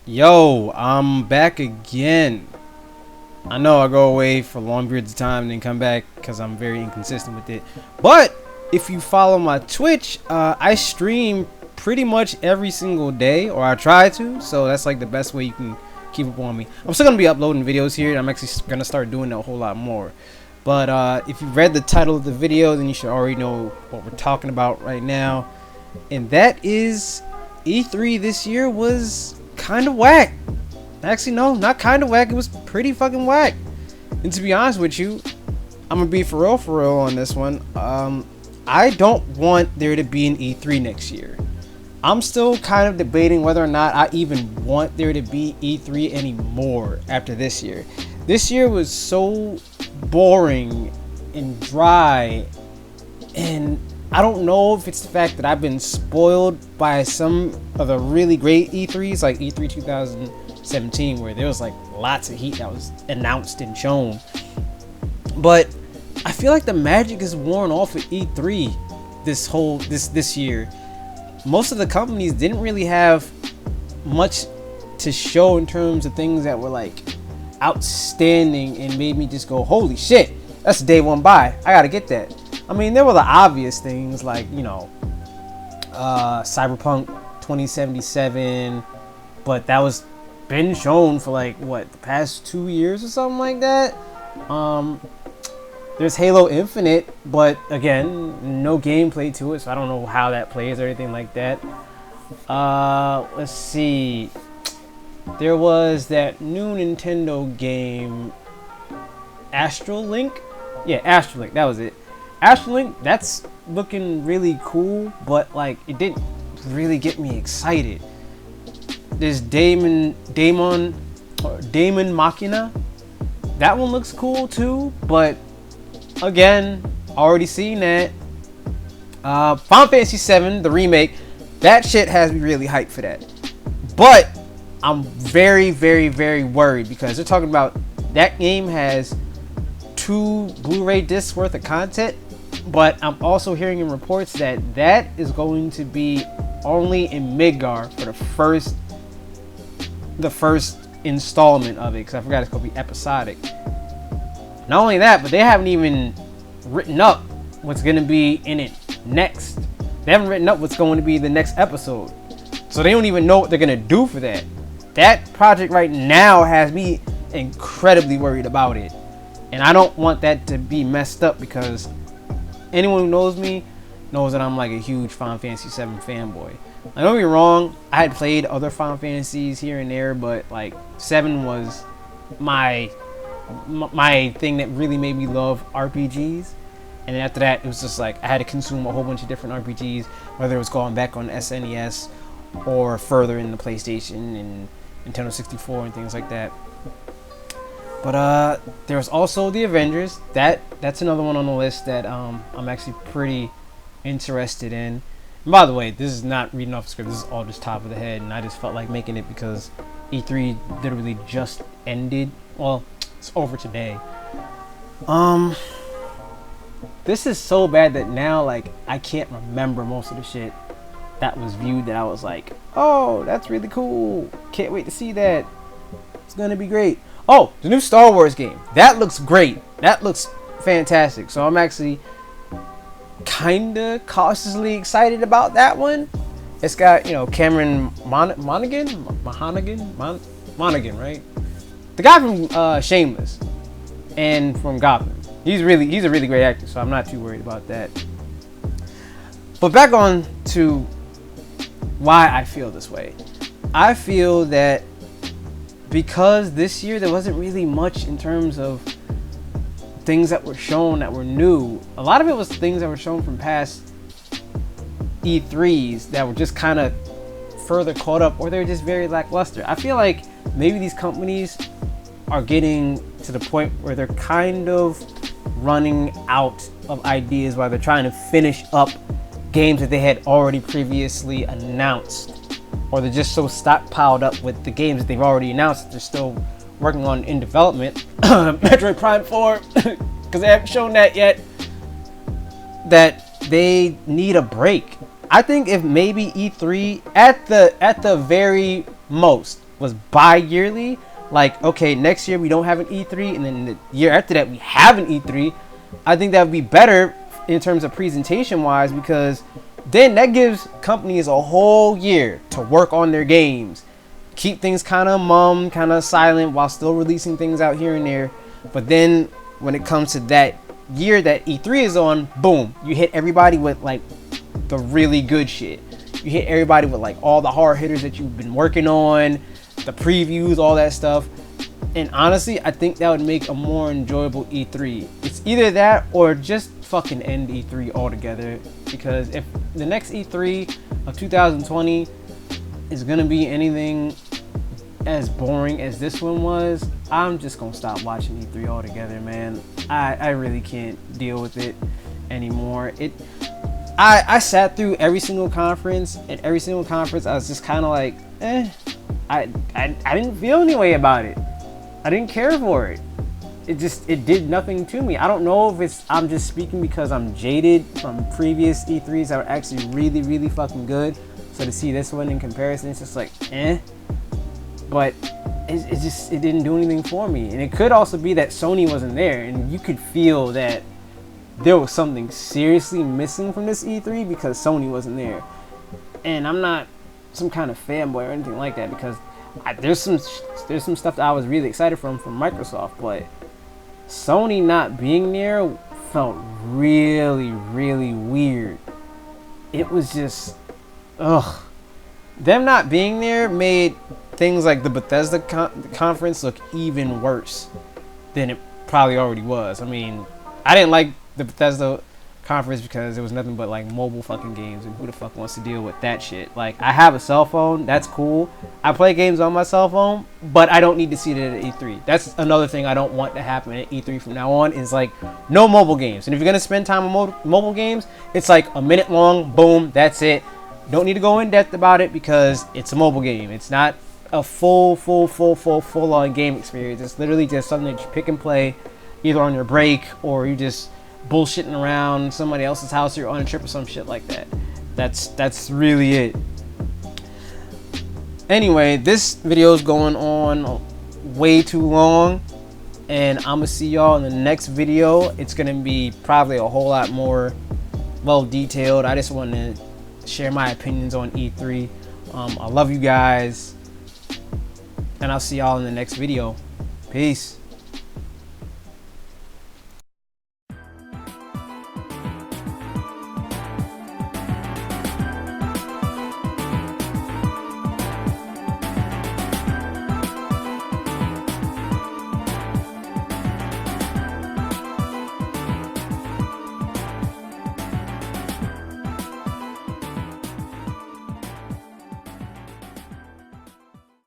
Yo, I'm back again. I know I go away for long periods of time and then come back because I'm very inconsistent with it. But if you follow my Twitch, I stream pretty much every single day, or I try to. So that's like the best way you can keep up on me. I'm still gonna be uploading videos here. I'm actually gonna start doing that a whole lot more. But if you read the title of the video, then you should already know what we're talking about right now, and that is E3 this year was kind of whack. Actually, no, not kind of whack. It was pretty fucking whack. And to be honest with you, I'm gonna be for real on this one. I don't want there to be an E3 next year. I'm still kind of debating whether or not I even want there to be E3 anymore after this year. This year was so boring and dry, and I don't know if it's the fact that I've been spoiled by some of the really great E3s, like E3 2017, where there was like lots of heat that was announced and shown. But I feel like the magic is worn off of E3 this year. Most of the companies didn't really have much to show in terms of things that were like outstanding and made me just go, holy shit, that's a day one buy. I gotta get that. I mean, there were the obvious things like, Cyberpunk 2077, but that was been shown for like what, the past 2 years or something like that. There's Halo Infinite, but again, no gameplay to it, so I don't know how that plays or anything like that. Let's see. There was that new Nintendo game, Astral Link. Yeah, Astral Link, that was it. Astral Link, that's looking really cool, but like it didn't really get me excited. There's Damon Machina. That one looks cool too, but again, already seen that. Final Fantasy VII, the remake, that shit has me really hyped for that. But I'm very, very, very worried because they're talking about that game has 2 Blu-ray discs worth of content, but I'm also hearing in reports that that is going to be only in Midgar for the first installment of it, because I forgot it's going to be episodic. Not only that, but they haven't even written up what's going to be in it next. They haven't written up what's going to be the next episode, so they don't even know what they're going to do for that. That project right now has me incredibly worried about it, and I don't want that to be messed up, because anyone who knows me knows that I'm like a huge Final Fantasy VII fanboy. Now, don't get me wrong, I had played other Final Fantasies here and there, but like 7 was my thing that really made me love RPGs. And then after that, it was just like I had to consume a whole bunch of different RPGs, whether it was going back on SNES or further in the PlayStation and Nintendo 64 and things like that. But there was also the Avengers. That's another one on the list that I'm actually pretty interested in. And by the way, this is not reading off the script. This is all just top of the head, and I just felt like making it because E3 literally just ended. Well, it's over today. This is so bad that now like I can't remember most of the shit that was viewed that I was like, oh, that's really cool. Can't wait to see that. It's gonna be great. Oh, the new Star Wars game. That looks great. That looks fantastic. So I'm actually kinda cautiously excited about that one. It's got, Cameron Monaghan, right? The guy from Shameless and from Gotham. He's a really great actor, so I'm not too worried about that. But back on to why I feel this way. I feel that because this year there wasn't really much in terms of things that were shown that were new. A lot of it was things that were shown from past E3s that were just kind of further caught up, or they were just very lackluster. I feel like maybe these companies are getting to the point where they're kind of running out of ideas while they're trying to finish up games that they had already previously announced, or they're just so stockpiled up with the games that they've already announced that they're still working on in development. Metroid Prime 4, because they haven't shown that yet, that they need a break. I think if maybe E3 at the very most, was bi-yearly, like, okay, next year we don't have an E3, and then the year after that we have an E3, I think that would be better in terms of presentation wise, because then that gives companies a whole year to work on their games, keep things kind of mum, kind of silent while still releasing things out here and there. But then when it comes to that year that E3 is on, boom, you hit everybody with like the really good shit. You hit everybody with like all the hard hitters that you've been working on, the previews, all that stuff. And honestly, I think that would make a more enjoyable E3. It's either that or just fucking end E3 altogether, because if the next E3 of 2020 is gonna be anything as boring as this one was, I'm just gonna stop watching E3 altogether, man. I really can't deal with it anymore. I sat through every single conference, and every single conference I was just kind of like, I didn't feel any way about it. I didn't care for it. It did nothing to me. I don't know if I'm just speaking because I'm jaded from previous E3s that were actually really, really fucking good. So to see this one in comparison, it's just like, But it didn't do anything for me. And it could also be that Sony wasn't there, and you could feel that there was something seriously missing from this E3 because Sony wasn't there. And I'm not some kind of fanboy or anything like that, because there's some stuff that I was really excited from Microsoft, but Sony not being there felt really, really weird. It was just, ugh. Them not being there made things like the Bethesda conference look even worse than it probably already was. I mean, I didn't like the Bethesda conference because it was nothing but like mobile fucking games, and who the fuck wants to deal with that shit? Like, I have a cell phone, that's cool. I play games on my cell phone, but I don't need to see it at E3. That's another thing I don't want to happen at E3 from now on, is like no mobile games. And if you're gonna spend time on mobile games, it's like a minute long, boom, that's it. Don't need to go in depth about it because it's a mobile game. It's not a full on game experience. It's literally just something that you pick and play either on your break, or you just bullshitting around somebody else's house, or you're on a trip or some shit like that. That's really it. Anyway, this video is going on way too long, and I'm gonna see y'all in the next video. It's gonna be probably a whole lot more well detailed. I just want to share my opinions on E3. I love you guys, and I'll see y'all in the next video. Peace.